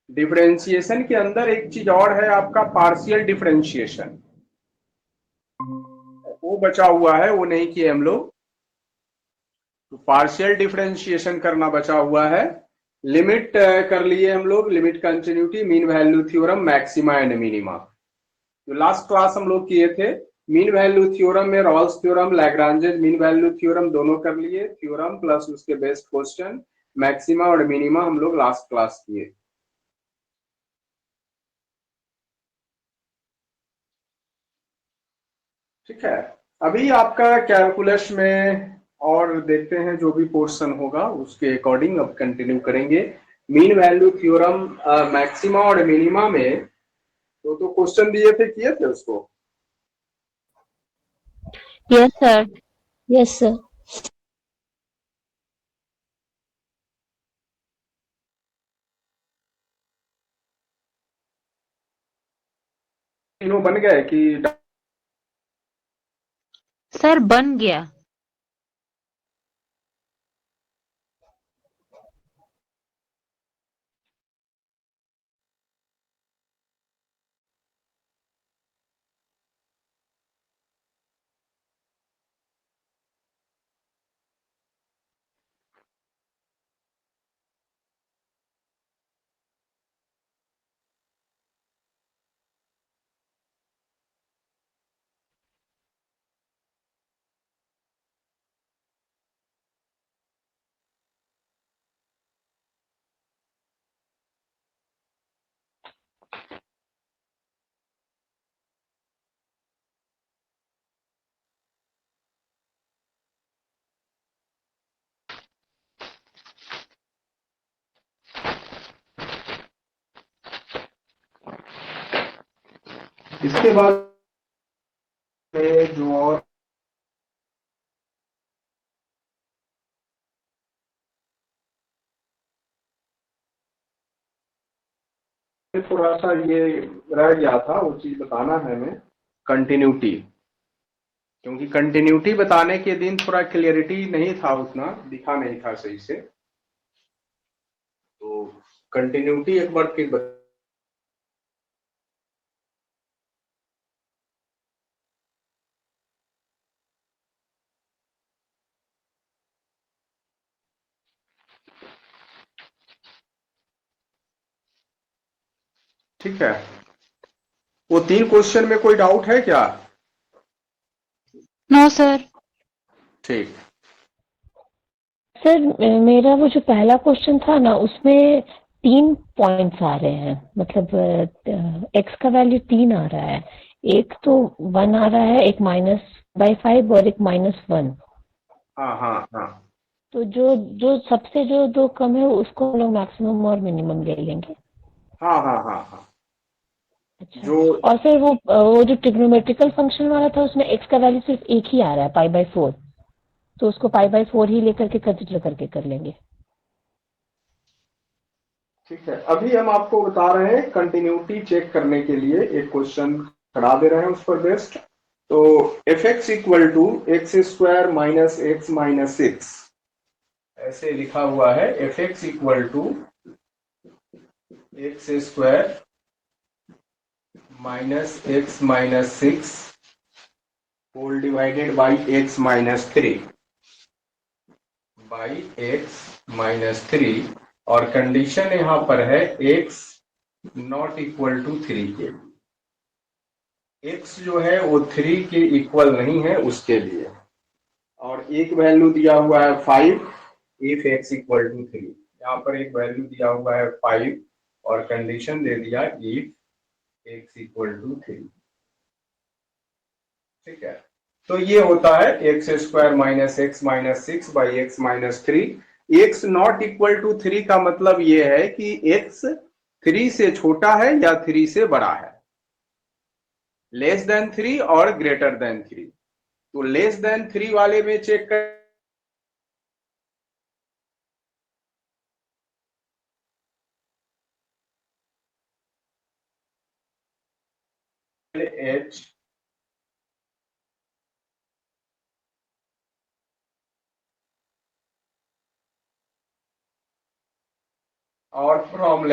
Differentiation के अंदर एक चीज और है आपका पार्शियल डिफरेंशिएशन, वो बचा हुआ है, वो नहीं किए हम लोग। तो पार्शियल डिफरेंशिएशन करना बचा हुआ है। लिमिट कर लिए हम लोग, limit continuity, mean value theorem, maxima and minima. तो लास्ट क्लास हम लोग किए थे मीन वैल्यू थ्योरम में Rolle's theorem, Lagrange's mean value theorem दोनों कर लिए, थ्योरम प्लस उसके बेस्ट क्वेश्चन, मैक्सिमा और मिनिमा हम लोग लास्ट क्लास किए। ठीक है, अभी आपका कैलकुलस में और देखते हैं, जो भी पोर्शन होगा उसके अकॉर्डिंग अब कंटिन्यू करेंगे। मीन वैल्यू थ्योरम मैक्सिमा और मिनिमा में तो क्वेश्चन दिए थे, किए थे उसको। Yes, sir. Yes, sir. तीनों बन गए कि सर बन गया। इसके बाद में जो और थोड़ा सा ये रह गया था, वो चीज बताना है हमें, कंटिन्यूटी। क्योंकि कंटिन्यूटी बताने के दिन थोड़ा क्लियरिटी नहीं था, उतना दिखा नहीं था सही से। तो कंटिन्यूटी एक बार फिर ठीक है, वो तीन क्वेश्चन में कोई डाउट है क्या। No sir. ठीक। सर मेरा वो जो पहला क्वेश्चन था ना, उसमें 3 पॉइंट्स आ रहे हैं, मतलब एक्स का वैल्यू 3 आ रहा है। एक तो 1 आ रहा है, एक -/5 और एक -1। हाँ हाँ हाँ तो जो जो सबसे जो दो कम है उसको हम लोग मैक्सिमम और मिनिमम ले लेंगे। हाँ हाँ हाँ हाँ। अच्छा। जो और फिर वो जो ट्रिग्नोमेट्रिकल फंक्शन वाला था, उसमें एक्स का वैल्यू सिर्फ एक ही आ रहा है, π/4। तो उसको π/4 ही लेकर के कंसिडर करके कर लेंगे। ठीक है, अभी हम आपको बता रहे हैं कंटिन्यूटी चेक करने के लिए एक क्वेश्चन करा दे रहे हैं उस पर बेस्ड। तो F X equal to X square minus X minus six, ऐसे लिखा हुआ है। F X equal to X square minus X minus six whole divided by X minus three, by X minus three. और condition यहां पर है X not equal to three के, X जो है वो थ्री के इक्वल नहीं है उसके लिए। और एक वैल्यू दिया हुआ है 5 if X equal to three, यहाँ पर एक वैल्यू दिया हुआ है 5 और कंडीशन दे दिया if X equal to three. ठीक है, तो ये होता है X square minus X minus six by X minus three. X not equal to three का मतलब ये है कि एक्स थ्री से छोटा है या थ्री से बड़ा है, लेस देन थ्री और ग्रेटर देन थ्री। तो लेस देन थ्री वाले में चेक कर एच और from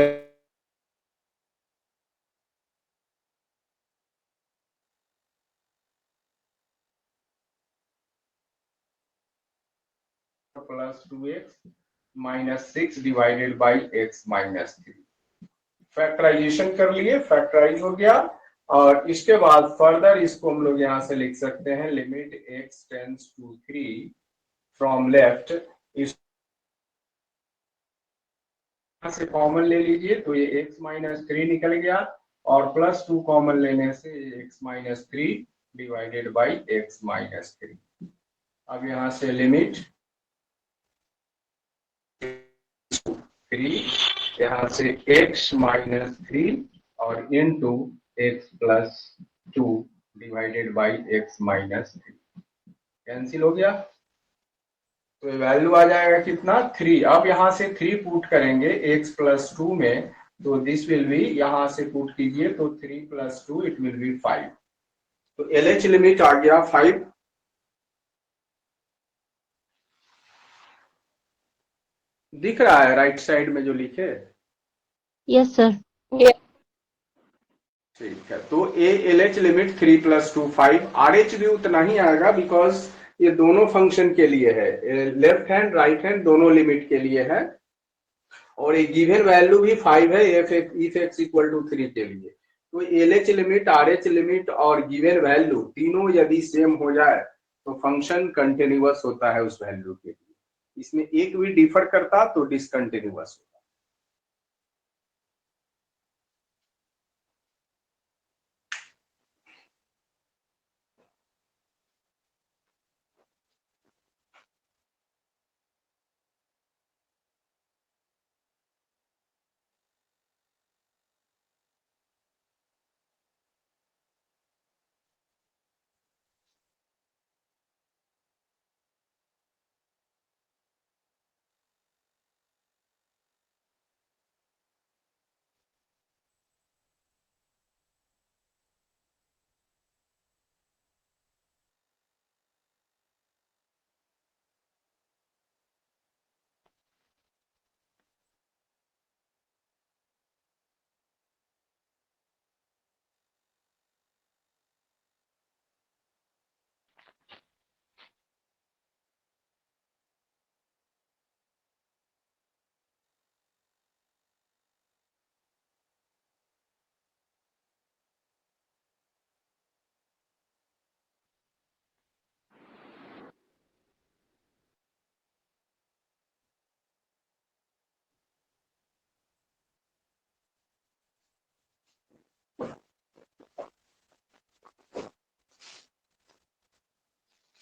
plus 2x minus 6 divided by x minus 3। Factorisation कर लिए, फैक्टराइज हो गया। और इसके बाद फर्दर इसको हम लोग यहां से लिख सकते हैं limit x tends to 3 from left. इस से कॉमन ले लीजिए तो ये x माइनस 3 निकल गया, और प्लस 2 कॉमन लेने से x minus 3 divided by x minus 3। अब यहां से लिमिट 3, यहाँ से x माइनस 3 और into x plus 2 divided by x minus 3 cancel हो गया। तो वैल्यू आ जाएगा कितना 3। अब यहाँ से 3 पुट करेंगे x प्लस 2 में, तो दिस विल बी, यहाँ से पुट कीजिए तो 3 प्लस 2 इट विल बी 5। तो LH लिमिट आ गया 5। दिख रहा है राइट साइड में जो लिखे? Yes sir. ठीक है, तो LH लिमिट 3 प्लस 2 5। RH भी उतना ही आएगा बिकॉज ये दोनों फंक्शन के लिए है, लेफ्ट हैंड राइट हैंड दोनों लिमिट के लिए है, और ये गिवन वैल्यू भी 5 है इफ x इक्वल टू 3 के लिए। तो LH लिमिट, RH लिमिट और गिवन वैल्यू तीनों यदि सेम हो जाए तो फंक्शन कंटिन्यूअस होता है उस वैल्यू के लिए। इसमें एक भी डिफर करता तो डिसकंटिन्यूअस होता।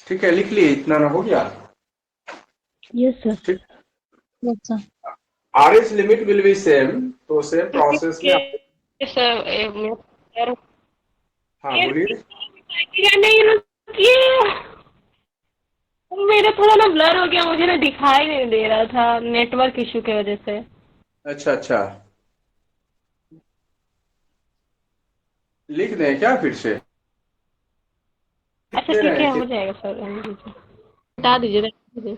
ठीक है, लिख लिए, इतना ना हो गया। Yes sir. ठीक, yes sir. RH limit will be same, तो सेम प्रोसेस में आप। सर हाँ बोलिए। नहीं रुकिए, मेरा थोड़ा ना ब्लर हो गया, मुझे ना दिखाई नहीं दे रहा था नेटवर्क इशू की वजह से। अच्छा अच्छा, लिख दें क्या फिर से? लिख अच्छा दे ठीक रहे है, हैं हो जाएगा सर, रहने दीजिए, बता दीजिए, रहने दीजिए।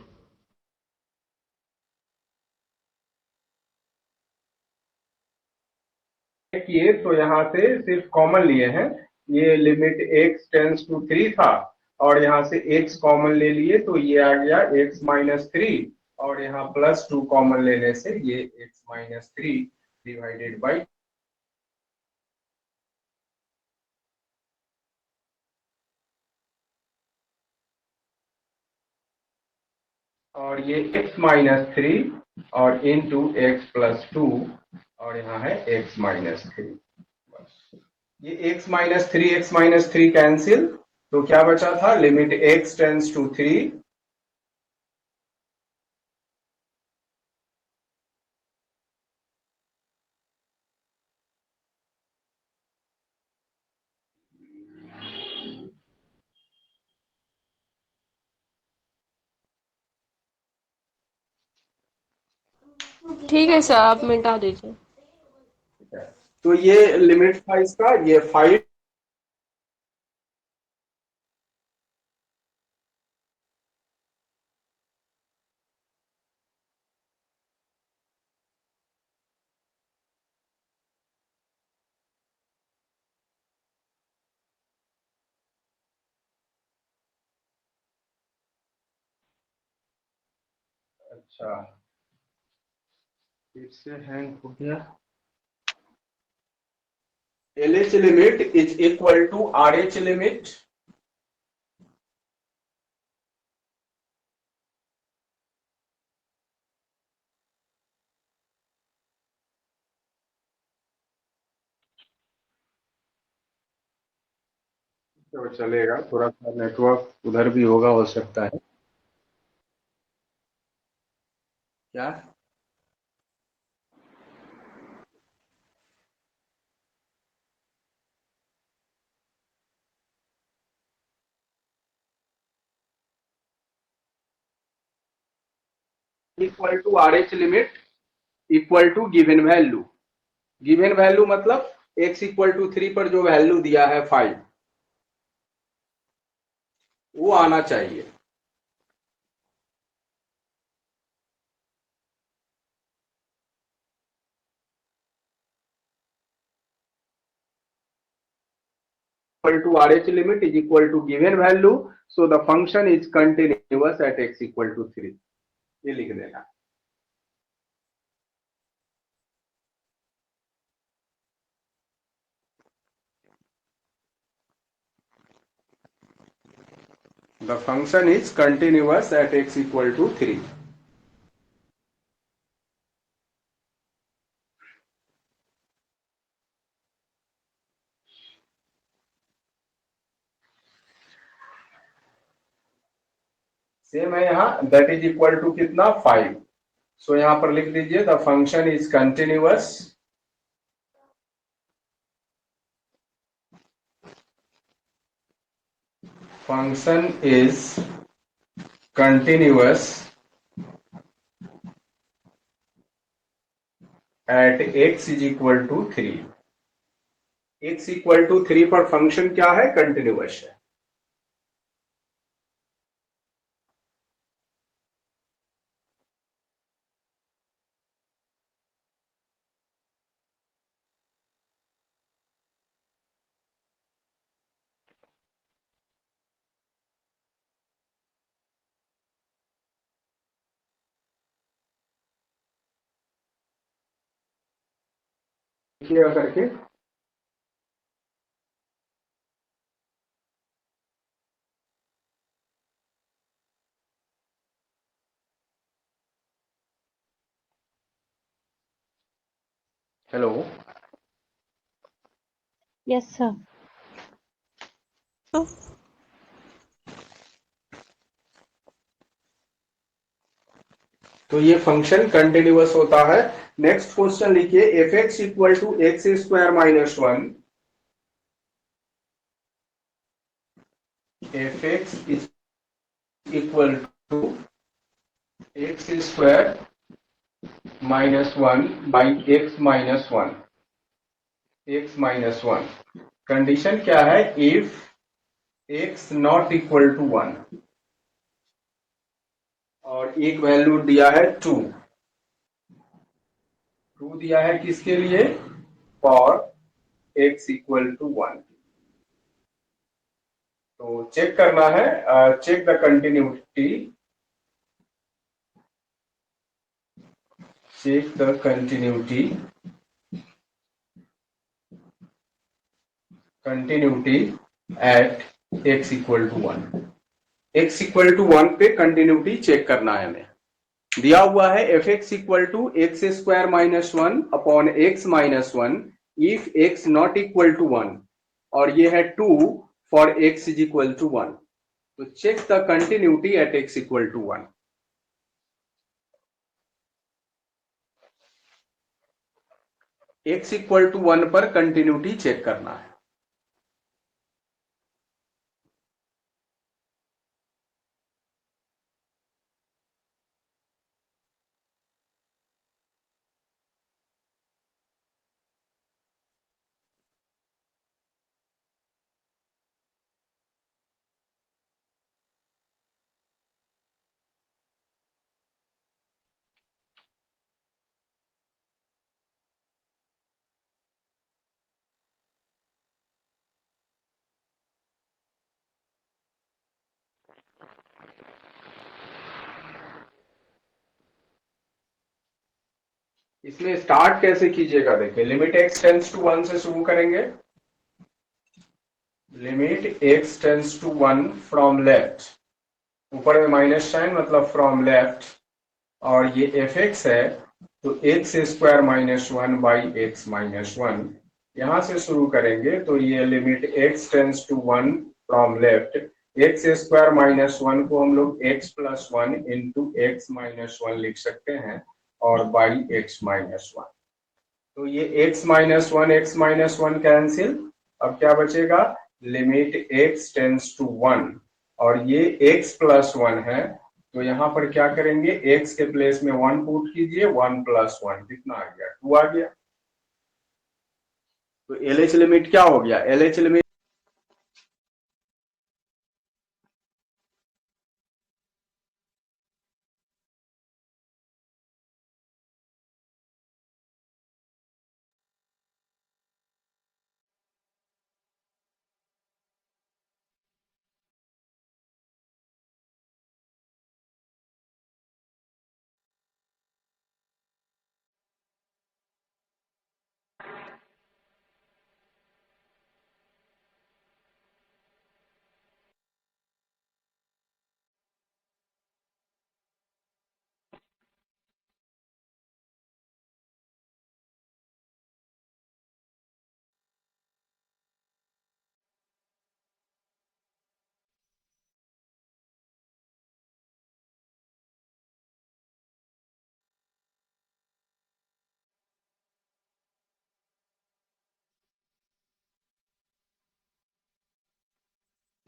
किए तो यहाँ से सिर्फ कॉमन लिए हैं। ये लिमिट x टेंस टू 3 था, और यहाँ से x कॉमन ले लिए तो ये आ गया x माइनस 3, और यहाँ प्लस 2 कॉमन लेने से ये x माइनस 3 डिवाइडेड बाई। और ये x माइनस 3 और इनटू x प्लस 2, और यहाँ है x माइनस 3। ये x माइनस 3 कैंसिल, तो क्या बचा था लिमिट x टेंस टू 3। ठीक है सर, आप मिटा दीजिए। तो ये लिमिट था इसका, ये 5। अच्छा, फिर से हैंग हो गया। LH limit is equal to RH limit. तो चलेगा, थोड़ा सा नेटवर्क उधर भी होगा, हो सकता है। क्या? Equal to RH limit equal to given value. Given value मतलब x इक्वल टू 3 पर जो वैल्यू दिया है 5, वो आना चाहिए। Equal to RH limit is equal to given value, so the function is continuous at x equal to 3. ये लिख देना। The function is continuous at x equal to 3. Same है यहाँ, दैट इज इक्वल टू कितना 5। सो यहां पर लिख दीजिए the function is continuous function is continuous at x is equal to 3। x equal to 3 पर फंक्शन क्या है? कंटिन्यूअस है। देखिएगा करके। Hello, Yes, sir. तो ये फंक्शन कंटिन्यूअस होता है। नेक्स्ट क्वेश्चन लिखिए, F X equal to X square minus 1। F x is equal to X square minus 1 by X minus 1। X minus 1। Condition क्या है? If X not equal to 1, और एक value दिया है 2। 2 दिया है किसके लिए? For X equal to 1। तो चेक करना है, check the continuity. Check the continuity at X equal to 1। X equal to 1 पे कंटिन्यूटी चेक करना है हमें। दिया हुआ है F X equal to X square minus 1 upon X minus 1 if X not equal to 1, और ये है 2 for X is equal to 1। तो check the continuity at X equal to 1। X equal to 1 पर कंटिन्यूटी चेक करना है। इसमें start कैसे कीजिएगा, देखिए लिमिट x टेंस टू 1 से शुरू करेंगे, limit x tends to 1 from left, ऊपर में माइनस साइन मतलब फ्रॉम लेफ्ट, और ये fx है तो X square minus 1 by X minus 1, यहां से शुरू करेंगे तो ये limit x tends to 1 from left, X square minus 1 को हम लोग x plus 1 into X minus 1 लिख सकते हैं और बाई एक्स माइनस 1, तो ये x माइनस 1 कैंसिल, अब क्या बचेगा, लिमिट x टेंस टू 1, और ये x प्लस 1 है तो यहाँ पर क्या करेंगे, x के प्लेस में 1 पुट कीजिए, 1 प्लस 1 कितना आ गया, 2 आ गया, तो LH लिमिट क्या हो गया, LH लिमिट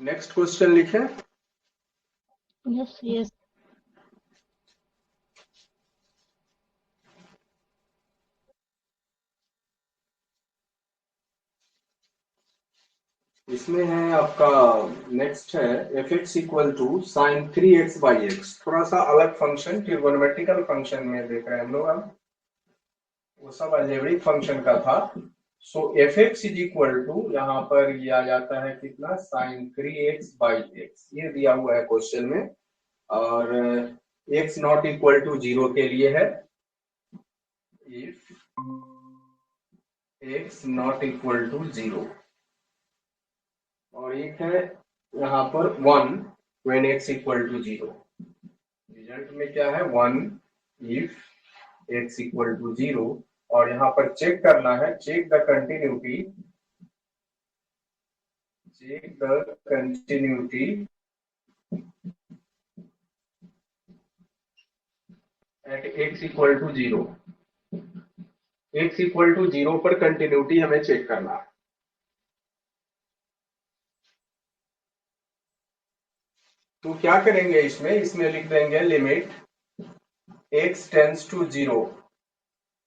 नेक्स्ट क्वेश्चन लिखे, Yes, yes. इसमें है आपका नेक्स्ट है F X equal to sine 3x by X, थोड़ा सा अलग फंक्शन, ट्रिगोनोमेट्रिकल फंक्शन में देख रहे हैं हम लोग, अब वो सब अलजेब्रिक फंक्शन का था। So f x is equal to यहाँ पर ये आ जाता है कितना, साइन 3x बाई एक्स, ये दिया हुआ है क्वेश्चन में, और x नॉट इक्वल टू 0 के लिए है, if x not equal to 0, और एक है यहाँ पर 1 when x equal to 0, result में क्या है 1 इफ x इक्वल टू 0, और यहाँ पर चेक करना है, check the continuity, check the continuity at x equal to 0, x equal to 0 पर कंटिन्यूटी हमें चेक करना है। तो क्या करेंगे, इसमें लिख देंगे लिमिट x टेंस टू 0,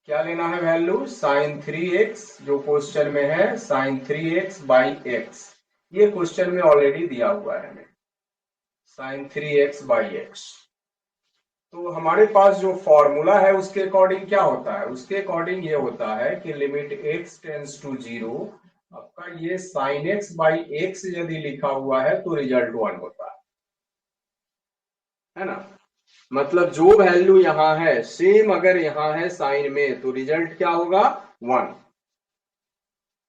क्या लेना है वैल्यू, साइन 3x, जो क्वेश्चन में है साइन 3x बाई एक्स, ये क्वेश्चन में ऑलरेडी दिया हुआ है हमें, साइन 3x बाई एक्स। तो हमारे पास जो फॉर्मूला है उसके अकॉर्डिंग क्या होता है, उसके अकॉर्डिंग ये होता है कि लिमिट x टेंस टू 0, आपका ये साइन x बाई एक्स यदि लिखा हुआ है तो रिजल्ट 1 होता है ना, मतलब जो वैल्यू यहां है सेम अगर यहां है साइन में तो रिजल्ट क्या होगा 1,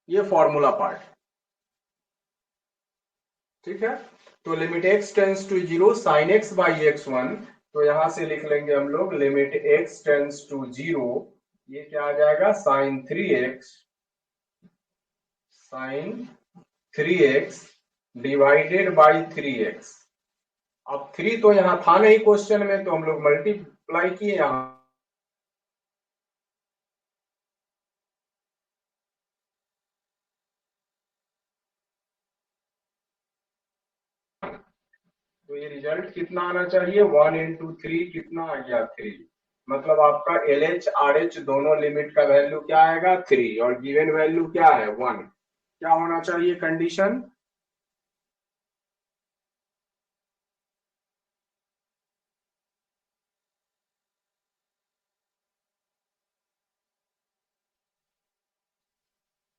ये फॉर्मूला पार्ट, ठीक है। तो limit x tends to 0 sine x by X 1, तो यहां से लिख लेंगे हम लोग लिमिट x टेंस टू 0, ये क्या आ जाएगा sign 3x divided by 3x, अब 3 तो यहां था नहीं क्वेश्चन में तो हम लोग मल्टीप्लाई किए यहां, तो ये रिजल्ट कितना आना चाहिए 1 इंटू 3, कितना आ गया 3, मतलब आपका LH RH दोनों लिमिट का वैल्यू क्या आएगा 3, और गिवन वैल्यू क्या है 1, क्या होना चाहिए कंडीशन,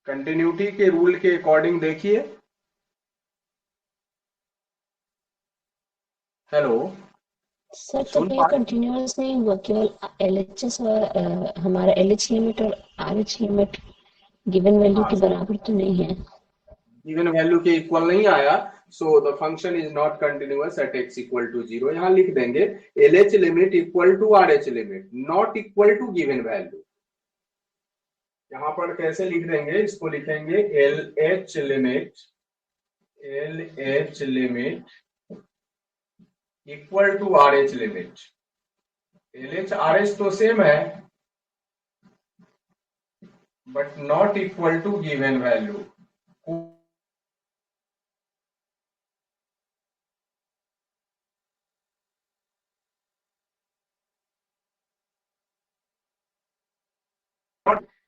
कंटिन्यूटी के रूल के अकॉर्डिंग देखिए, हेलो सर तो सुन ये पा कंटिन्यूअस नहीं हुआ, केवल LHS और हमारा LH लिमिट और RH लिमिट गिवन वैल्यू हाँ, के बराबर तो नहीं है। गिवन वैल्यू के इक्वल नहीं आया, so the function is not continuous at x equal to 0। यहां लिख देंगे LH limit equal to RH limit not equal to given value. यहां पर कैसे लिख देंगे, इसको लिखेंगे LH limit equal to RH limit. LH RH तो सेम है but not equal to given value.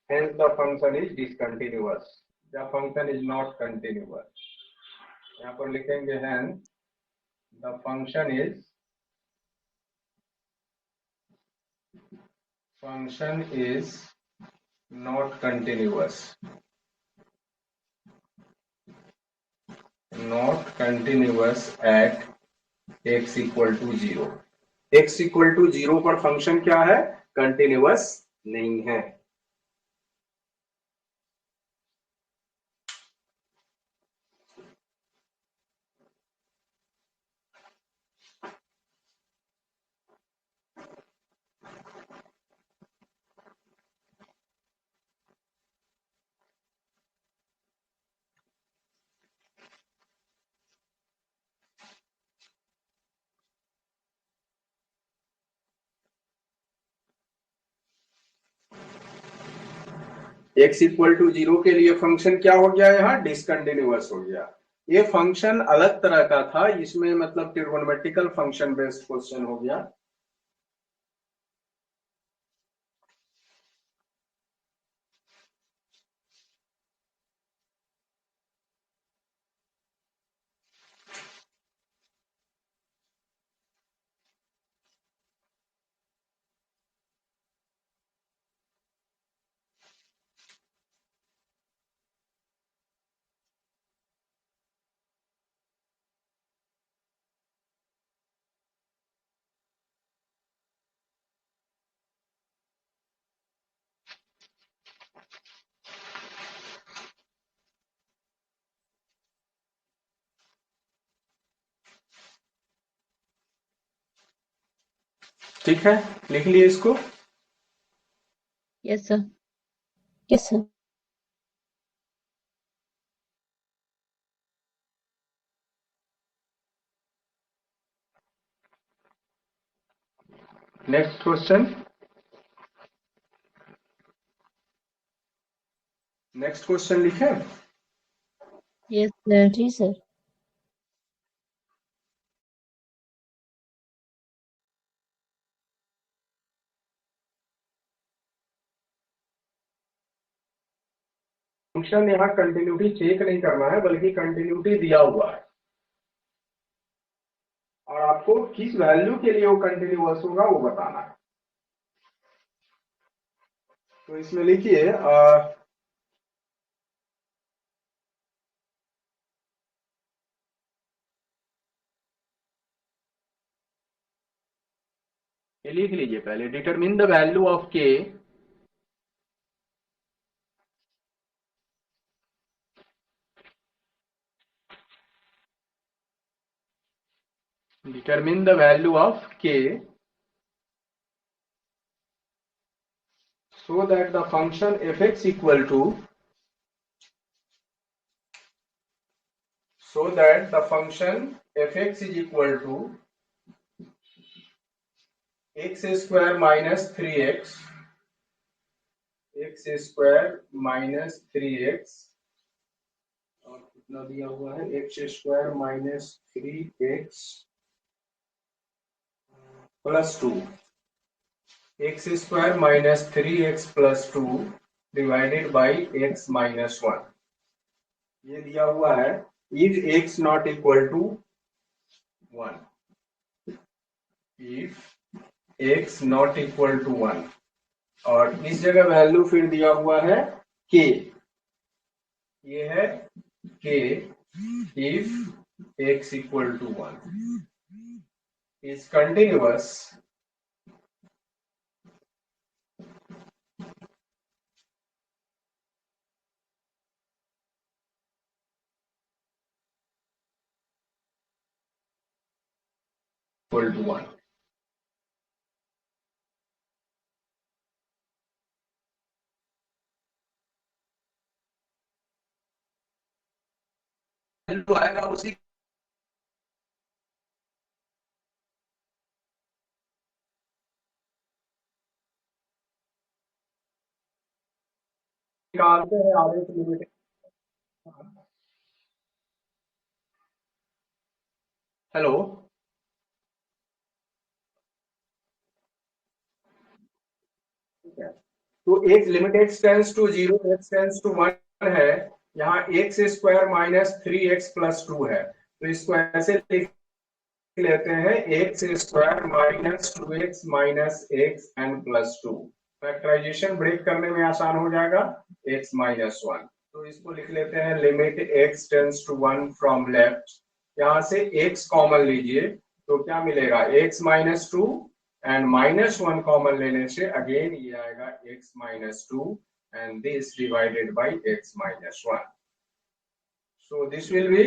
Hence the function is discontinuous. The function is not continuous. यहाँ पर लिखेंगे hence the function is not continuous. Not continuous at x equal to 0. x equal to 0 पर function क्या है, continuous नहीं है। x equal to 0 के लिए फंक्शन क्या हो गया, यहाँ डिसकंटिन्यूअस हो गया। ये फंक्शन अलग तरह का था, इसमें मतलब ट्रिगोनोमेट्रिकल फंक्शन बेस्ड क्वेश्चन हो गया। ठीक है, लिख लिए इसको। Yes sir. Yes sir. Next question, next question लिखे। Yes sir. जी सर। फंक्शन यहाँ कंटिन्यूटी चेक नहीं करना है, बल्कि कंटिन्यूटी दिया हुआ है और आपको किस वैल्यू के लिए वो कंटिन्यूअस होगा वो बताना है। तो इसमें लिखिए ये लिख लीजिए पहले, डिटरमिन द वैल्यू ऑफ के determine the value of k so that the function fx equal to fx is equal to x square minus 3x और कितना दिया हुआ है, x square minus 3x plus 2, x square minus 3x plus 2 divided by x minus 1। ये दिया हुआ है if x not equal to 1, if x not equal to 1, और इस जगह वैल्यू फिर दिया हुआ है k, ये है k if x equal to 1। is continuous equal to 1. Value आएगा उसी निकालते हैं आगे की लिमिट। हेलो, तो एक limit x tends to 0 x tends to 1 है, यहाँ x square minus 3x plus 2 है, तो इसको ऐसे लिख लेते हैं X square minus 2x minus X N plus 2। Factorisation break करने में आसान हो जाएगा, x माइनस 1, तो इसको लिख लेते हैं limit x tends to 1 from left, यहाँ से x कॉमन लीजिए तो क्या मिलेगा x minus 2 and minus 1 common लेने से अगेन ये आएगा x minus 2 and this divided by x minus 1, so this will be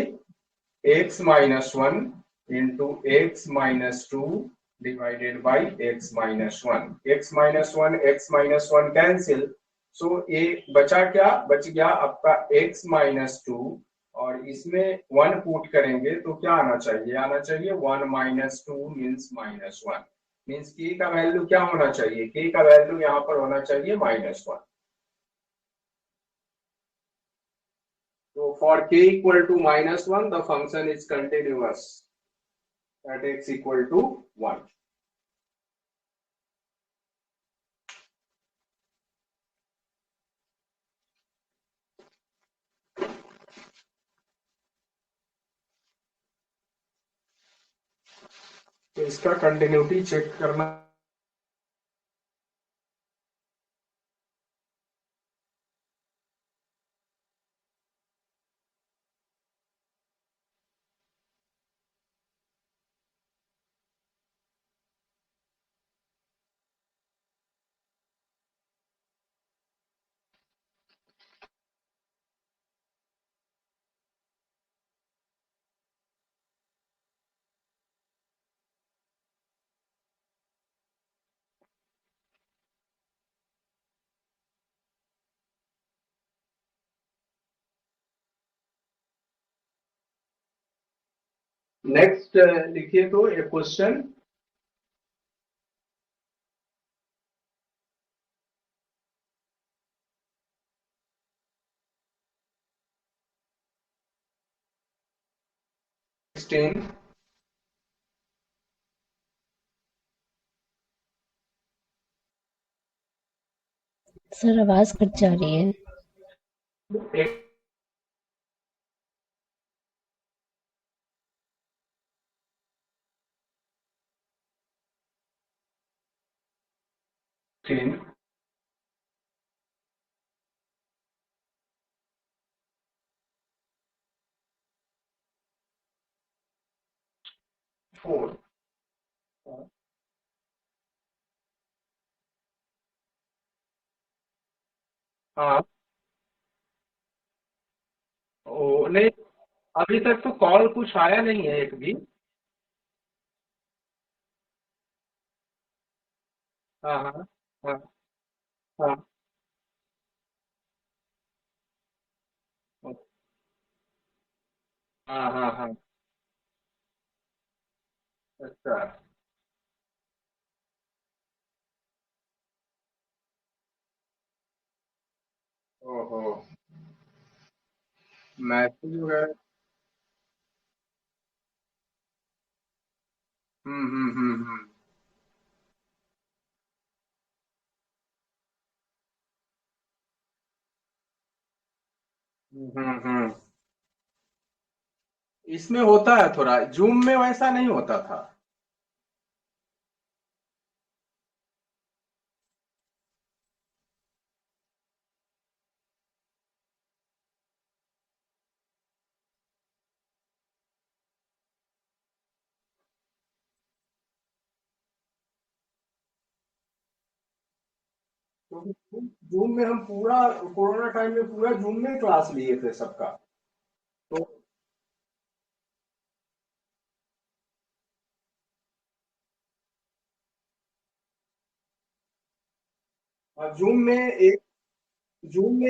x minus 1 into x minus 2 divided by x minus 1. x minus 1 cancel. So a बचा क्या, बच गया आपका x minus 2 और इसमें 1 पुट करेंगे तो क्या आना चाहिए, आना चाहिए 1 minus 2 means minus 1, means k का वैल्यू क्या होना चाहिए, k का वैल्यू यहाँ पर होना चाहिए -1। So for k equal to -1, the function is continuous at x equal to 1. तो इसका कंटिन्यूटी चेक करना नेक्स्ट लिखिए तो एक क्वेश्चन सिक्सटीन सर आवाज कट जा रही है। फोर हाँ ओ नहीं, अभी तक तो कॉल कुछ आया नहीं है एक भी। हाँ हाँ हाँ हाँ हाँ हाँ हाँ, अच्छा ओहो, मैसेज वगैरह हम्म। हम्म। इसमें होता है थोड़ा, जूम में वैसा नहीं होता था। तो जूम में हम पूरा कोरोना टाइम में पूरा जूम में क्लास लिए थे सबका। तो जूम में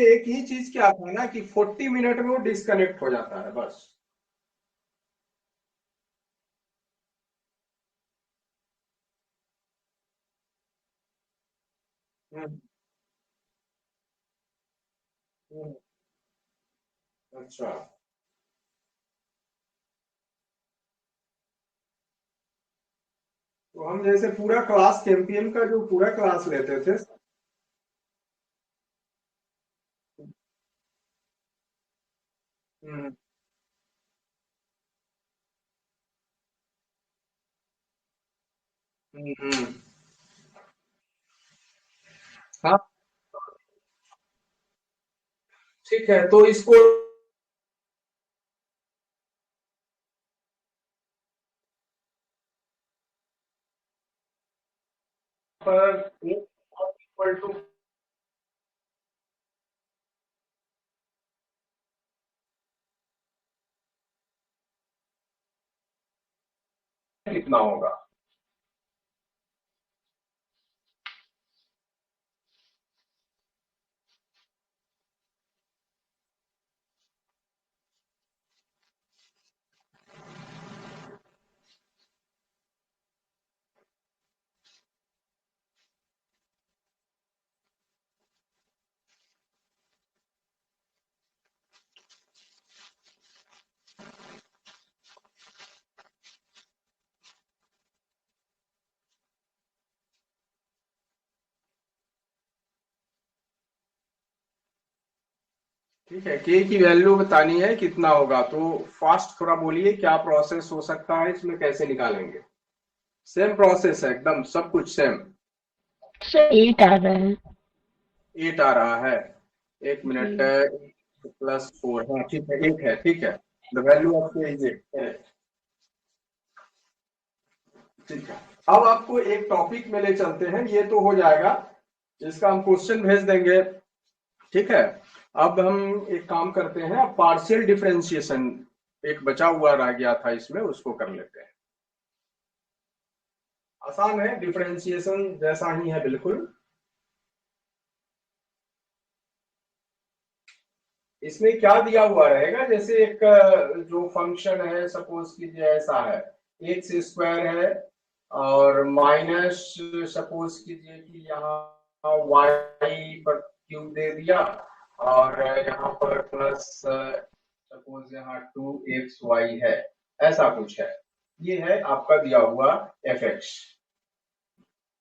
एक ही चीज क्या था ना कि 40 मिनट में वो डिस्कनेक्ट हो जाता है बस। हम्म, हम्म, अच्छा। तो हम जैसे पूरा क्लास चैंपियन का जो पूरा क्लास लेते थे। हम्म, हम्म। हाँ, ठीक है, तो इसको पर इक्वल टू कितना होगा? ठीक है, के की वैल्यू बतानी है कितना होगा, तो फास्ट थोड़ा बोलिए क्या प्रोसेस हो सकता है इसमें, कैसे निकालेंगे? सेम प्रोसेस है एकदम, सब कुछ सेम। सर 8 आ रहा है। 8 आ रहा है। एक मिनट। जी। +4, हाँ ठीक है, 8 है, ठीक है। द वैल्यू ऑफ के इज 8। ठीक है। अब आपको एक टॉपिक में ले चलते हैं, ये तो हो जाएगा, इसका हम क्वेश्चन भेज देंगे। ठीक है। अब हम एक काम करते हैं, अब पार्शियल डिफरेंशिएशन एक बचा हुआ रह गया था इसमें, उसको कर लेते हैं। आसान है, डिफरेंशिएशन जैसा ही है बिल्कुल। इसमें क्या दिया हुआ रहेगा, जैसे एक जो फंक्शन है, सपोज कीजिए ऐसा है, एक्स स्क्वायर है और माइनस, सपोज कीजिए कि यहाँ वाई पर क्यूब दे दिया और यहाँ पर प्लस, सपोज यहाँ 2xy है, ऐसा कुछ है। ये है आपका दिया हुआ F x,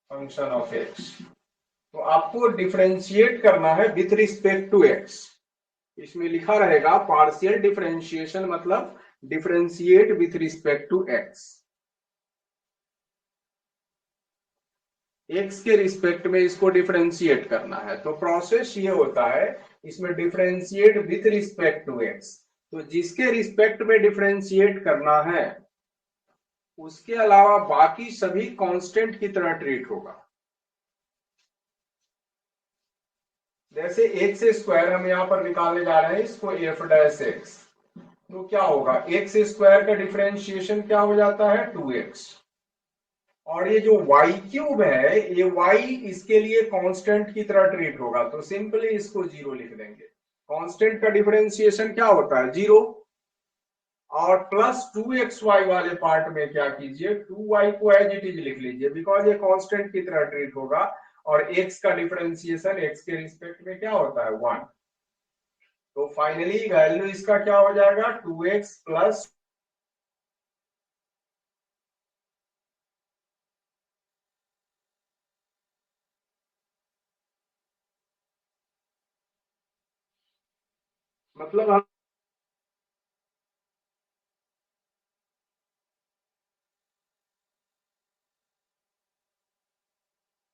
function of x. तो आपको डिफरेंशिएट करना है विथ रिस्पेक्ट टू एक्स। इसमें लिखा रहेगा पार्शियल डिफरेंशिएशन मतलब differentiate with respect to X. X के रिस्पेक्ट में इसको डिफरेंशिएट करना है, तो प्रोसेस ये होता है, इसमें differentiate with respect to X. तो जिसके रिस्पेक्ट में डिफरेंशिएट करना है उसके अलावा बाकी सभी कांस्टेंट की तरह ट्रीट होगा। जैसे एक्स स्क्वायर हम यहां पर निकालने जा रहे हैं, इसको एफ डैश एक्स, तो क्या होगा, एक्स स्क्वायर का डिफरेंशिएशन क्या हो जाता है, 2x। और ये जो वाई क्यूब है, ये वाई इसके लिए कांस्टेंट की तरह ट्रीट होगा, तो सिंपली इसको 0 लिख देंगे। कांस्टेंट का डिफरेंशिएशन क्या होता है, 0। और +2xy वाले पार्ट में क्या कीजिए, 2y को एज इट इज लिख लीजिए, बिकॉज ये कांस्टेंट की तरह ट्रीट होगा। और x का डिफरेंशिएशन x के रिस्पेक्ट में क्या होता है, 1। तो फाइनली वैल्यू इसका क्या हो जाएगा, 2x प्लस, मतलब हम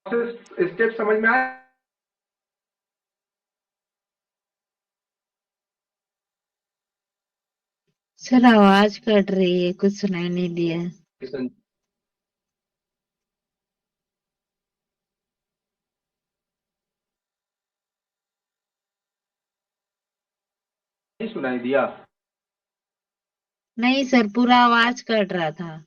स्टेप समझ में आया? सर आवाज कट रही है, कुछ सुनाई नहीं दिया। नहीं सुनाई दिया? नहीं सर, पूरा आवाज कट रहा था।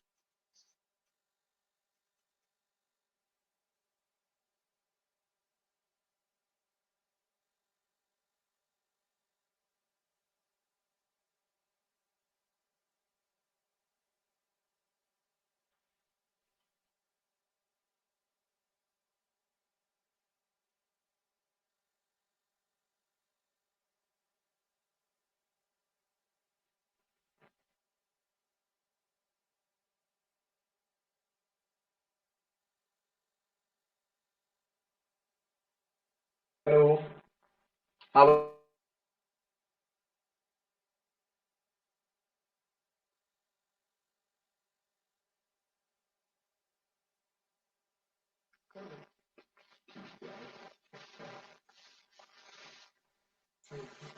हेलो, अब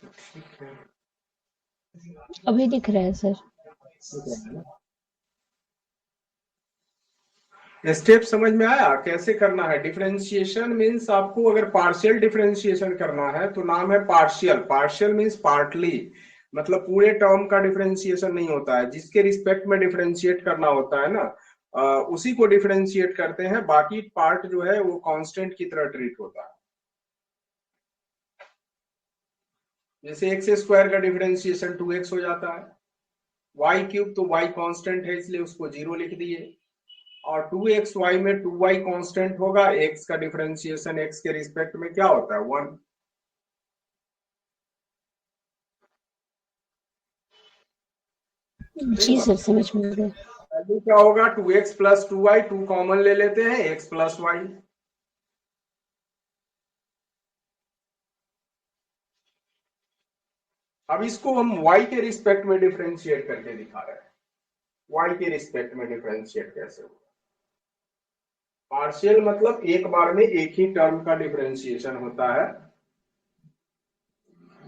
ठीक है, अभी दिख रहा है सर। स्टेप समझ में आया कैसे करना है? डिफरेंशिएशन मीन्स आपको अगर पार्शियल डिफरेंशिएशन करना है तो नाम है पार्शियल। पार्शियल मीन्स पार्टली, मतलब पूरे टर्म का डिफरेंशिएशन नहीं होता है। जिसके रिस्पेक्ट में डिफरेंशिएट करना होता है ना, उसी को डिफरेंशिएट करते हैं। बाकी पार्ट जो है वो कांस्टेंट की तरह ट्रीट होता है। जैसे एक्स स्क्वायर का डिफरेंशिएशन 2x हो जाता है, वाई क्यूब तो वाई कांस्टेंट है इसलिए उसको 0 लिख दिए, और 2xy में 2y कांस्टेंट होगा, x का डिफरेंशिएशन x के रिस्पेक्ट में क्या होता है 1। जी सर, समझ में आ गया। वैल्यू क्या होगा 2x प्लस 2y, 2 कॉमन ले लेते हैं, x प्लस वाई। अब इसको हम y के रिस्पेक्ट में डिफरेंशिएट करके दिखा रहे हैं। y के रिस्पेक्ट में डिफरेंशिएट कैसे होगा? पार्शियल मतलब एक बार में एक ही टर्म का डिफरेंशिएशन होता है।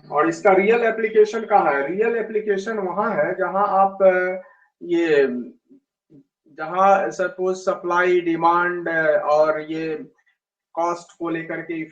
और इसका रियल एप्लीकेशन कहाँ है? रियल एप्लीकेशन वहां है जहां आप ये जहां सपोज सप्लाई डिमांड और ये कॉस्ट को लेकर के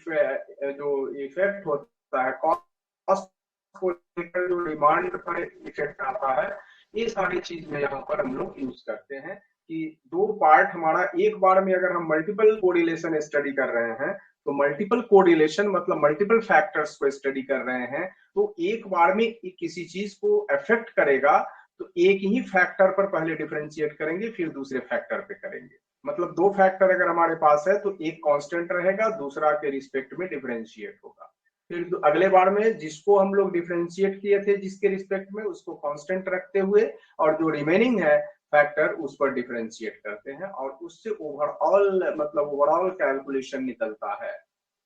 जो इफेक्ट होता है, कॉस्ट को लेकर जो डिमांड पर इफेक्ट आता है, ये सारी चीज में यहाँ पर हम लोग यूज करते हैं कि दो पार्ट हमारा एक बार में, अगर हम मल्टीपल कोरिलेशन स्टडी कर रहे हैं तो मल्टीपल कोरिलेशन मतलब मल्टीपल फैक्टर्स को स्टडी कर रहे हैं, तो एक बार में किसी चीज को अफेक्ट करेगा तो एक ही फैक्टर पर पहले डिफरेंशिएट करेंगे फिर दूसरे फैक्टर पे करेंगे। मतलब दो फैक्टर अगर हमारे पास है तो एक कांस्टेंट रहेगा, दूसरा के रिस्पेक्ट में डिफरेंशिएट होगा। फिर अगले बार में जिसको हम लोग डिफरेंशिएट किए थे जिसके रिस्पेक्ट में, उसको कांस्टेंट रखते हुए और जो रिमेनिंग है फैक्टर उस पर डिफरेंशिएट करते हैं, और उससे ओवरऑल मतलब ओवरऑल कैलकुलेशन निकलता है।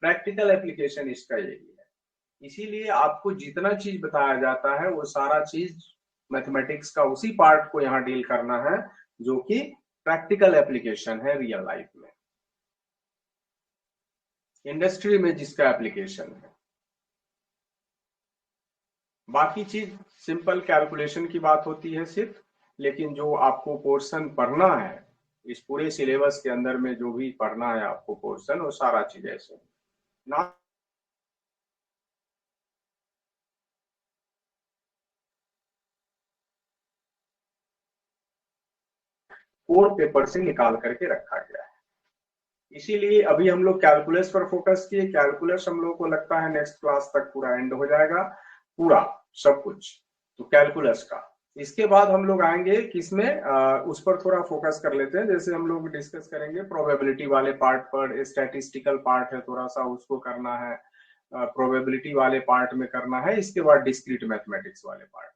प्रैक्टिकल एप्लीकेशन इसका यही है। इसीलिए आपको जितना चीज बताया जाता है वो सारा चीज मैथमेटिक्स का उसी पार्ट को यहाँ डील करना है जो कि प्रैक्टिकल एप्लीकेशन है रियल लाइफ में, इंडस्ट्री में जिसका एप्लीकेशन है। बाकी चीज सिंपल कैलकुलेशन की बात होती है सिर्फ, लेकिन जो आपको पोर्शन पढ़ना है इस पूरे सिलेबस के अंदर में, जो भी पढ़ना है आपको पोर्शन, वो सारा चीज ऐसे ना कोर पेपर से निकाल करके रखा गया है। इसीलिए अभी हम लोग कैलकुलस पर फोकस किए। कैलकुलस हम लोग को लगता है नेक्स्ट क्लास तक पूरा एंड हो जाएगा, पूरा सब कुछ तो कैलकुलस का। इसके बाद हम लोग आएंगे किसमें, उस पर थोड़ा फोकस कर लेते हैं। जैसे हम लोग डिस्कस करेंगे प्रोबेबिलिटी वाले पार्ट पर, स्टैटिस्टिकल पार्ट है थोड़ा सा उसको करना है, प्रोबेबिलिटी वाले पार्ट में करना है। इसके बाद डिस्क्रीट मैथमेटिक्स वाले पार्ट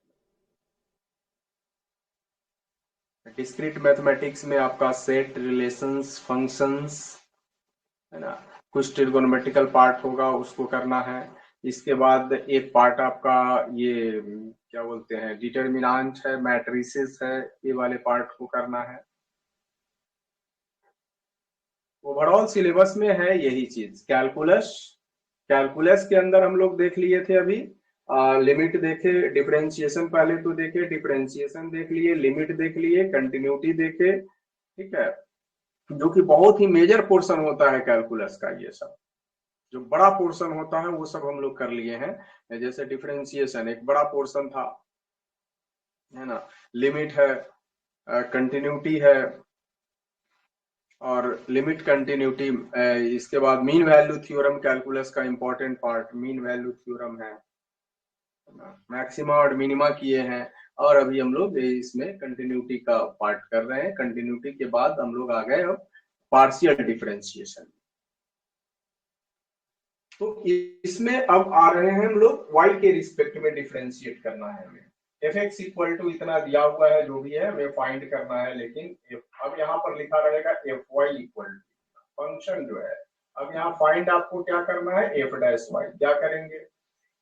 में, डिस्क्रीट मैथमेटिक्स में आपका सेट, रिलेशंस, फंक्शंस है ना, कुछ ट्रिगोनोमेट्रिकल पार्ट होगा उसको करना है। इसके बाद एक पार्ट आपका ये क्या बोलते हैं डिटर्मिनेंट है, मैट्रिसेस है, ये वाले पार्ट को करना है। ओवरऑल सिलेबस में है यही चीज कैलकुलस। कैलकुलस के अंदर हम लोग देख लिए थे अभी, लिमिट देखे, डिफरेंशिएशन पहले तो देखे, डिफरेंशिएशन देख लिए, लिमिट देख लिए, कंटिन्यूटी देखे, ठीक है, जो कि बहुत ही मेजर पोर्शन होता है कैलकुलस का ये सब, जो बड़ा पोर्शन होता है वो सब हम लोग कर लिए हैं। जैसे डिफरेंशिएशन एक बड़ा पोर्शन था, है ना, लिमिट है, कंटिन्यूटी है, और लिमिट कंटिन्यूटी, इसके बाद मीन वैल्यू थ्योरम कैलकुलस का important part mean value theorem है, मैक्सिमा और मिनिमा किए हैं, और अभी हम लोग इसमें कंटिन्यूटी का पार्ट कर रहे हैं। कंटिन्यूटी के बाद हम लोग आ गए अब पार्शियल डिफरेंशिएशन। तो इसमें अब आ रहे हैं हम लोग y के रिस्पेक्ट में डिफरेंशिएट करना है हमें। fx इक्वल टू इतना दिया हुआ है, जो भी है हमें फाइंड करना है, लेकिन अब यहाँ पर लिखा रहेगा fy इक्वल टू फंक्शन जो है, अब यहाँ फाइंड आपको क्या करना है f डैश y। क्या करेंगे,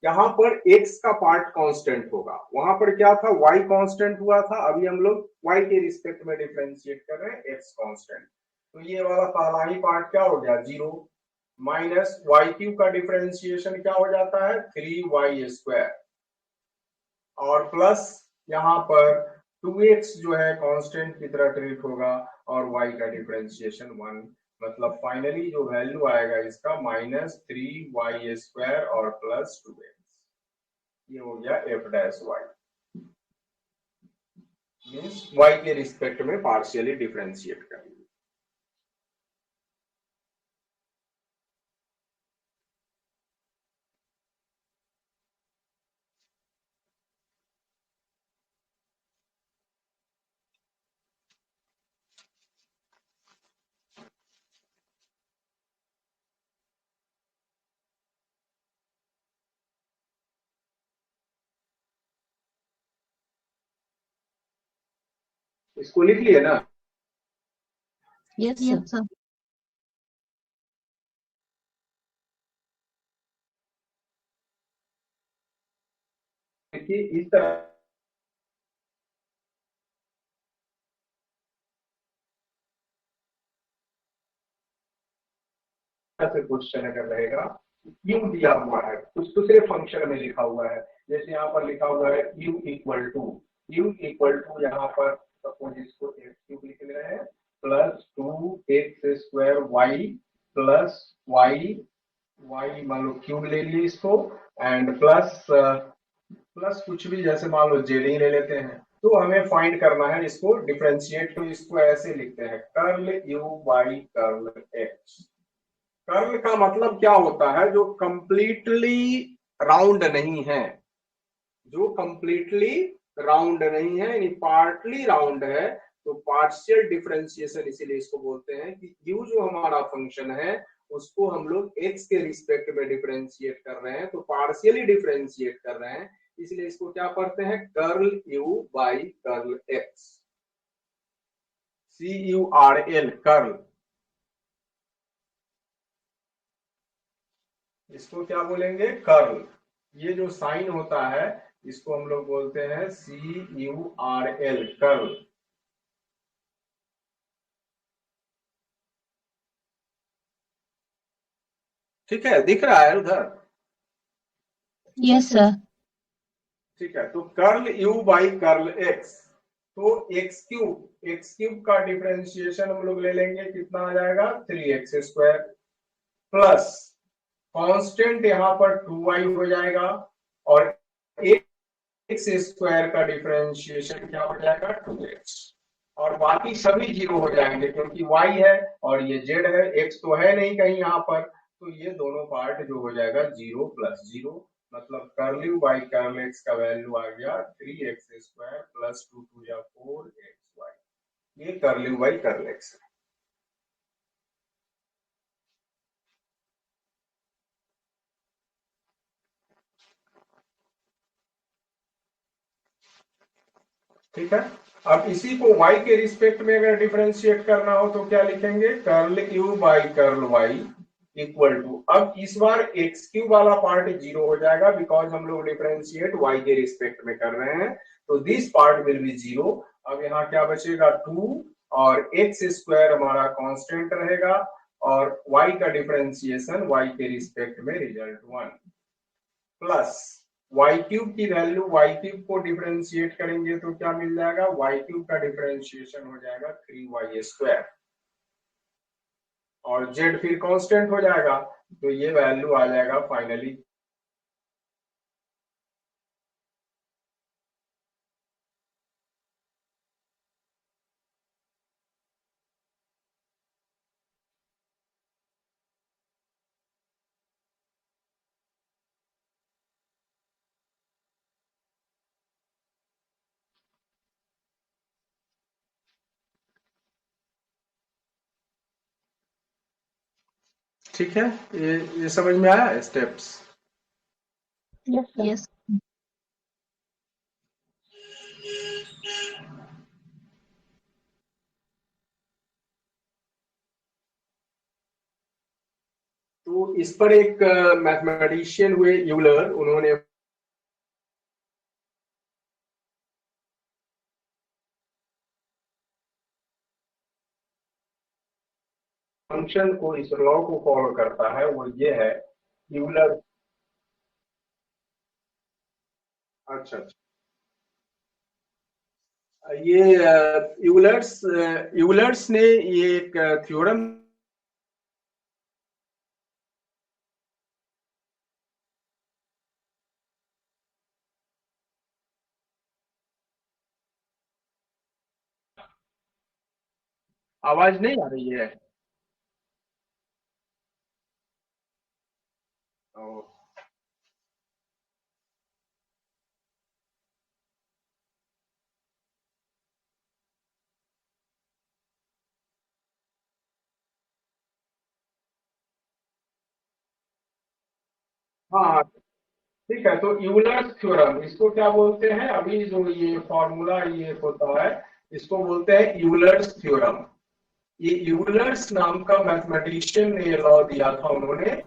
यहाँ पर x का पार्ट कांस्टेंट होगा, वहां पर क्या था y कांस्टेंट हुआ था, अभी हम लोग y के रिस्पेक्ट में डिफरेंशिएट कर रहे हैं x कांस्टेंट। तो ये वाला पहला ही पार्ट क्या हो गया, 0 माइनस वाई क्यूब का डिफरेंशिएशन क्या हो जाता है 3y स्क्वायर, और प्लस यहाँ पर 2x जो है कांस्टेंट की तरह ट्रीट होगा, और y का डिफरेंशिएशन 1, मतलब फाइनली जो वैल्यू आएगा इसका -3y स्क्वायर और प्लस 2x। ये हो गया f dash y, means y के रिस्पेक्ट में पार्शियली डिफरेंशिएट कर। इसको लिख लिए ना? Yes sir. देखिए इस तरह से क्वेश्चन अगर रहेगा, क्यों दिया हुआ है, कुछ दूसरे फंक्शन में लिखा हुआ है, जैसे यहाँ पर लिखा हुआ है u इक्वल टू यहाँ पर सपोज इसको एक्स क्यूब लिख ले रहे हैं, plus 2x square Y plus Y मान लो क्यूब ले लिए इसको, एंड प्लस कुछ भी, जैसे मान लो जेड ही ले लेते हैं। तो हमें फाइंड करना है इसको डिफरेंशिएट, तो इसको ऐसे लिखते हैं curl u by curl x। Curl का मतलब क्या होता है, जो कंप्लीटली राउंड नहीं है, जो कंप्लीटली राउंड नहीं है यानी पार्टली राउंड है, तो पार्शियल डिफरेंशिएशन इसीलिए इसको बोलते हैं कि u जो हमारा फंक्शन है उसको हम लोग x के रिस्पेक्ट में डिफरेंशिएट कर रहे हैं, तो पार्शियली डिफरेंशिएट कर रहे हैं, इसलिए इसको क्या पढ़ते हैं curl u by curl x, CURL curl. इसको क्या बोलेंगे, कर्ल। ये जो साइन होता है इसको हम लोग बोलते हैं CURL कर्ल। ठीक है, दिख रहा है उधर? Yes sir. ठीक है, तो curl u by curl x, तो एक्स क्यूब का डिफरेंशिएशन हम लोग ले लेंगे, कितना आ जाएगा 3x स्क्वायर, प्लस कांस्टेंट यहाँ पर 2y हो जाएगा, और x स्क्वायर का डिफरेंशिएशन क्या हो जाएगा 2x, और बाकी सभी जीरो हो जाएंगे क्योंकि y है और ये z है, x तो है नहीं कहीं यहाँ पर, तो ये दोनों पार्ट जो हो जाएगा 0 प्लस 0, मतलब curl u by curl x का वैल्यू आ गया 3x स्क्वायर प्लस 2 2 या 4xy। ये curl u by curl x है। ठीक है, अब इसी को y के रिस्पेक्ट में अगर डिफरेंशिएट करना हो तो क्या लिखेंगे, curl u by curl y equal to, अब इस बार एक्स क्यूब वाला पार्ट 0 हो जाएगा बिकॉज हम लोग डिफरेंशिएट y के रिस्पेक्ट में कर रहे हैं, तो दिस पार्ट विल बी 0। अब यहाँ क्या बचेगा 2, और x स्क्वायर हमारा कांस्टेंट रहेगा, और y का डिफरेंशिएशन y के रिस्पेक्ट में रिजल्ट 1, प्लस y क्यूब की वैल्यू, y क्यूब को डिफरेंशिएट करेंगे तो क्या मिल जाएगा, y क्यूब का डिफरेंशिएशन हो जाएगा 3y स्क्वायर, और z फिर कांस्टेंट हो जाएगा, तो ये वैल्यू आ जाएगा फाइनली। ठीक है, ये समझ में आया स्टेप्स? Yes sir. यस। तो इस पर एक मैथमेटिशियन हुए यूलर, उन्होंने फंक्शन को, इस लॉ को फॉलो करता है, वो ये है यूलर। अच्छा अच्छा, ये यूलर्स ने ये एक थ्योरम आवाज नहीं आ रही है? ओ, हाँ ठीक है। तो यूलर्स थ्योरम इसको क्या बोलते हैं? अभी जो ये फॉर्मूला ये होता है, इसको बोलते हैं यूलर्स थ्योरम। ये यूलर्स नाम का मैथमेटिशियन ने ये लॉ दिया था, उन्होंने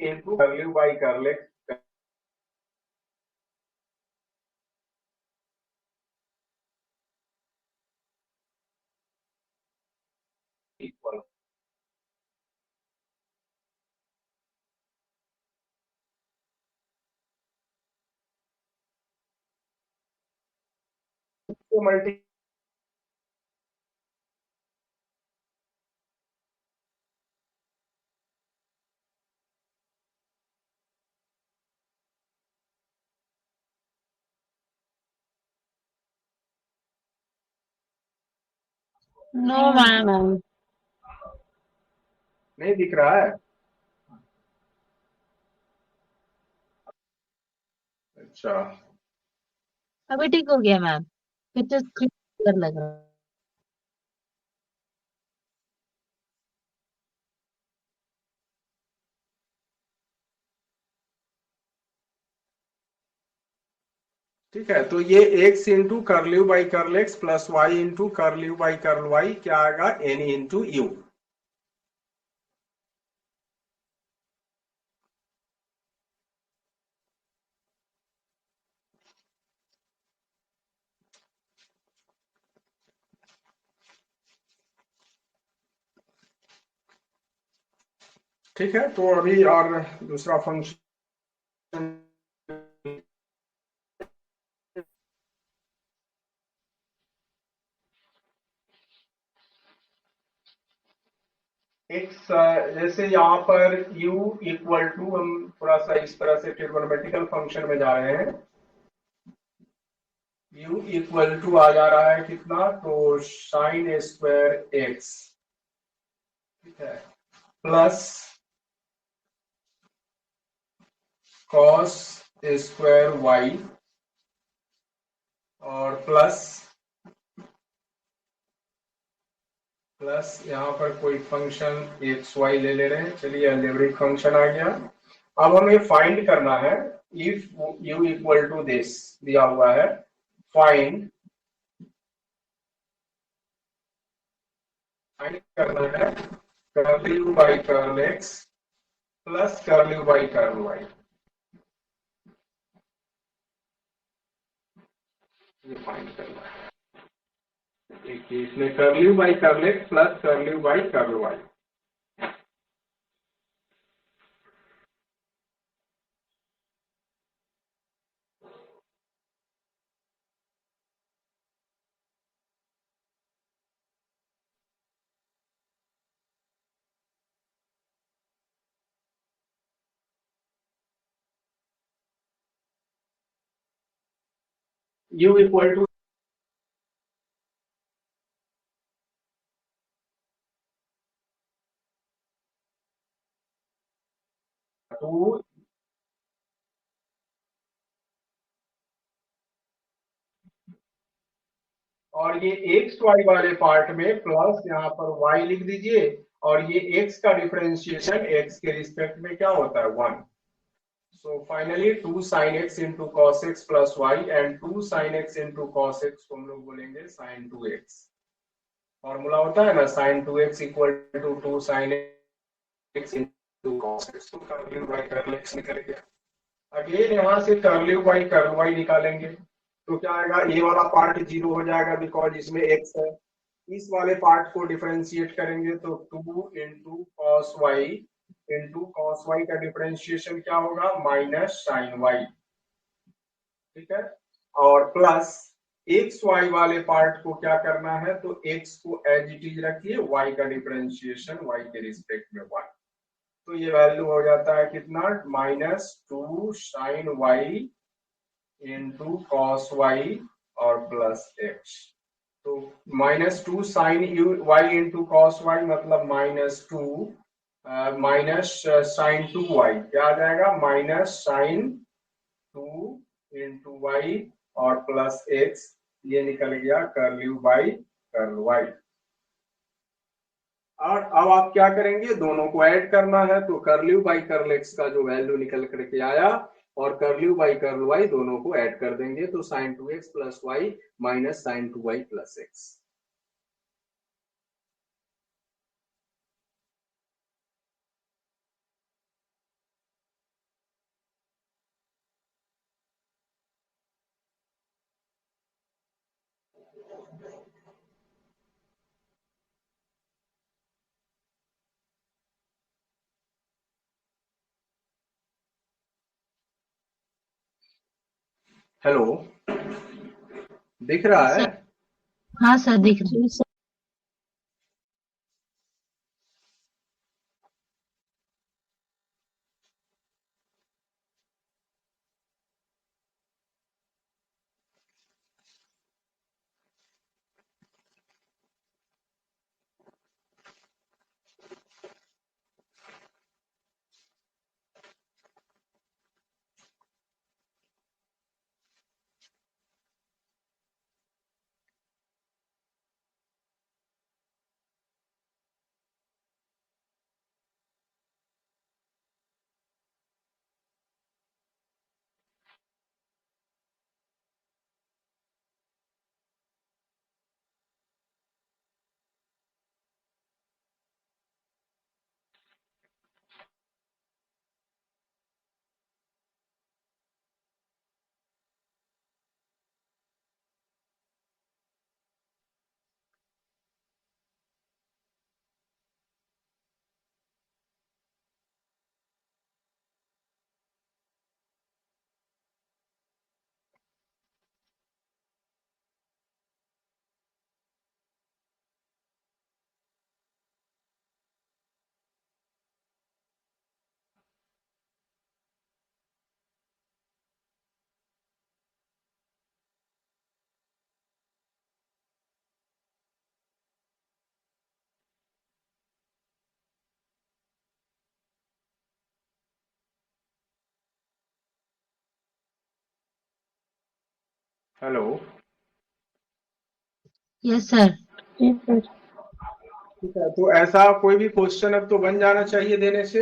into W by curl X equal को मल्टी। No ma'am. मैम। नहीं दिख रहा है? अच्छा अभी ठीक हो गया मैम, फिर तो क्लियर लग रहा है। ठीक है। तो ये x into curl u by curl x plus y into curl u by curl y क्या आएगा? N into u. ठीक है। तो अभी और दूसरा फंक्शन एक्स, जैसे यहाँ पर u इक्वल टू, हम थोड़ा सा इस तरह से ट्रिग्नोमेट्रिकल फंक्शन में जा रहे हैं। u इक्वल टू आ जा रहा है कितना? तो साइन स्क्वायर एक्स, ठीक है, प्लस कॉस स्क्वायर वाई, और प्लस यहाँ पर कोई फंक्शन एक्स वाई ले ले रहे हैं। चलिए अलजेब्रिक फंक्शन आ गया। अब हमें फाइंड करना है, if u equal to this दिया हुआ है, फाइंड करना है curl U by curl x plus curl U by curl Y. ये फाइंड करना है। देखिए इसमें curl U by curl x plus curl U by curl Y. u equal to two और ये एक्स वाई वाले पार्ट में प्लस यहाँ पर y लिख दीजिए और ये x का डिफरेंशिएशन x के रिस्पेक्ट में क्या होता है 1. So finally 2 sin x into cos x plus y and 2 sin x into cos x को हम लोग बोलेंगे sin 2x. फॉर्मूला होता है ना sin 2x equal to 2 sin x into cos x. तो कर्ली y कर्ल x निकल गया. अगेन यहाँ से कर्ली y निकालेंगे तो क्या आएगा, ये वाला पार्ट 0 हो जाएगा बिकॉज इसमें x है. इस वाले पार्ट को डिफरेंशिएट करेंगे तो 2 into cos y का डिफरेंशिएशन क्या होगा माइनस साइन y. ठीक है. और प्लस एक्स वाई वाले पार्ट को क्या करना है तो x को एज इट इज रखिए, y का डिफरेंशिएशन y के रिस्पेक्ट में 1. तो ये वैल्यू हो जाता है कितना -2 sin y into cos y और प्लस x. तो -2 sin y into cos y मतलब -2 माइनस साइन 2y क्या आ जाएगा -sin 2 into y और प्लस x. ये निकल गया कर्ल बाई कर्ल y. और अब आप क्या करेंगे, दोनों को ऐड करना है तो कर्ल बाई कर्ल x का जो वैल्यू निकल करके आया और कर्ल बाई कर्ल y दोनों को ऐड कर देंगे तो sin 2x plus y minus sin 2y plus x. Hello, दिख रहा है? हाँ सर दिख रहा है. Hello, yes sir. ठीक है. तो ऐसा कोई भी क्वेश्चन अब तो बन जाना चाहिए देने से.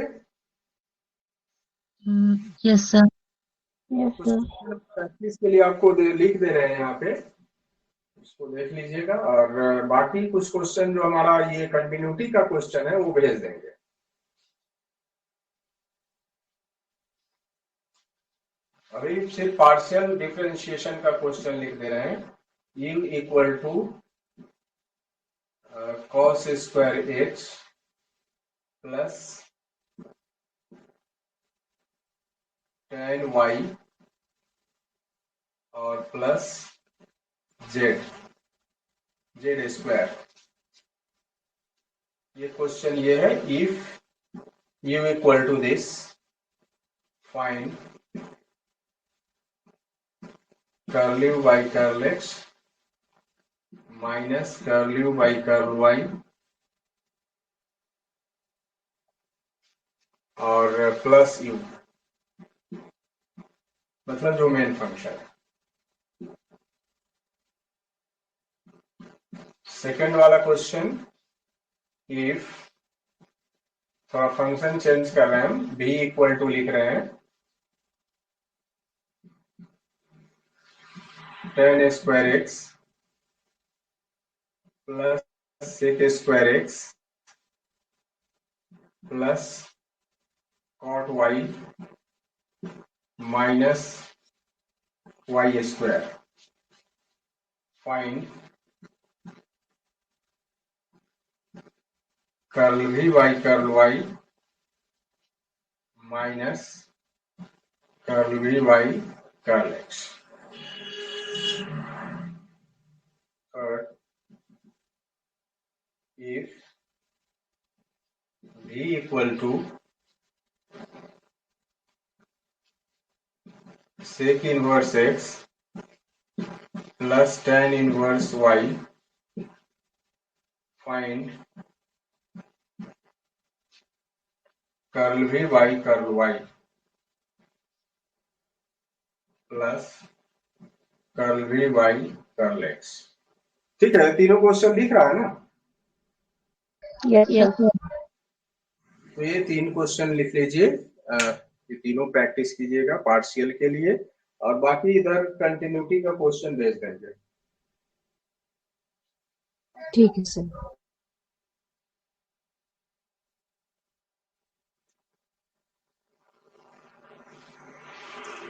Yes sir. प्रैक्टिस के लिए आपको लिख दे रहे हैं यहाँ पे, उसको देख लीजिएगा. और बाकी कुछ क्वेश्चन जो हमारा ये कंटिन्यूटी का क्वेश्चन है वो भेज देंगे. अभी सिर्फ पार्शियल डिफरेंशिएशन का क्वेश्चन लिख दे रहे हैं. u equal to cos square x plus tan y और प्लस z स्क्वायर. ये क्वेश्चन ये है, if u equal to this find curl U by curl X minus curl U by curl Y और plus U, मतलब जो main function है। Second वाला question, if थोड़ा फंक्शन चेंज कर रहे हैं हम, b इक्वल टू लिख रहे हैं tan square x plus sec square x plus cot y minus y square. Find curl v by curl y minus curl v by curl x। Third, if v equal to sec inverse x plus tan inverse y, find curl v by curl y plus curl v by curl x। ठीक है, तीनों question दिख रहा है ना? Yes yes sir. तो ये 3 question लिख लीजिए, ये तीनों प्रैक्टिस कीजिएगा पार्शियल के लिए, और बाकी इधर कंटिन्यूटी का क्वेश्चन भेज देंगे। ठीक है सर।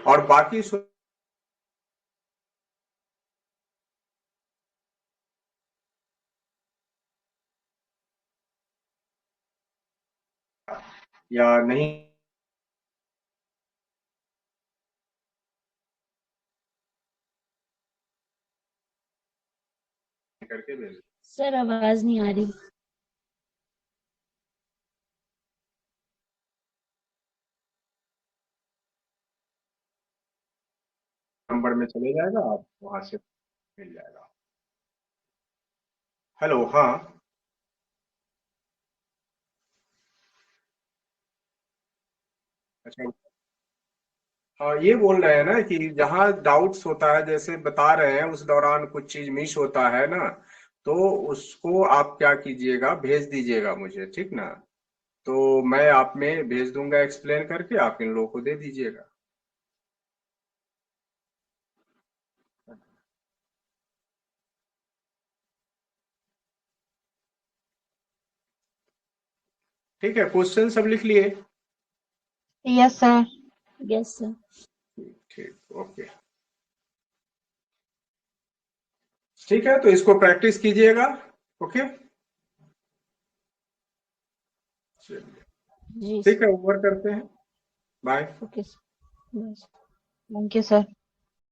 और बाकी या नहीं करके भेज। सर आवाज नहीं आ रही। नंबर में चले जाएगा, आप वहां से मिल जाएगा। हेलो, हाँ अच्छा, हाँ ये बोल रहे हैं ना कि जहाँ डाउट्स होता है, जैसे बता रहे हैं उस दौरान कुछ चीज मिस होता है ना, तो उसको आप क्या कीजिएगा, भेज दीजिएगा मुझे, ठीक ना? तो मैं आप में भेज दूंगा एक्सप्लेन करके, आप इन लोगों को दे दीजिएगा। ठीक है, क्वेश्चन सब लिख लिए? Yes sir. Yes sir. ठीक, ओके, ठीक है, तो इसको प्रैक्टिस कीजिएगा। ओके, चलिए, जी ठीक सर। है, ओवर करते हैं। Bye. Okay sir. Thank you sir.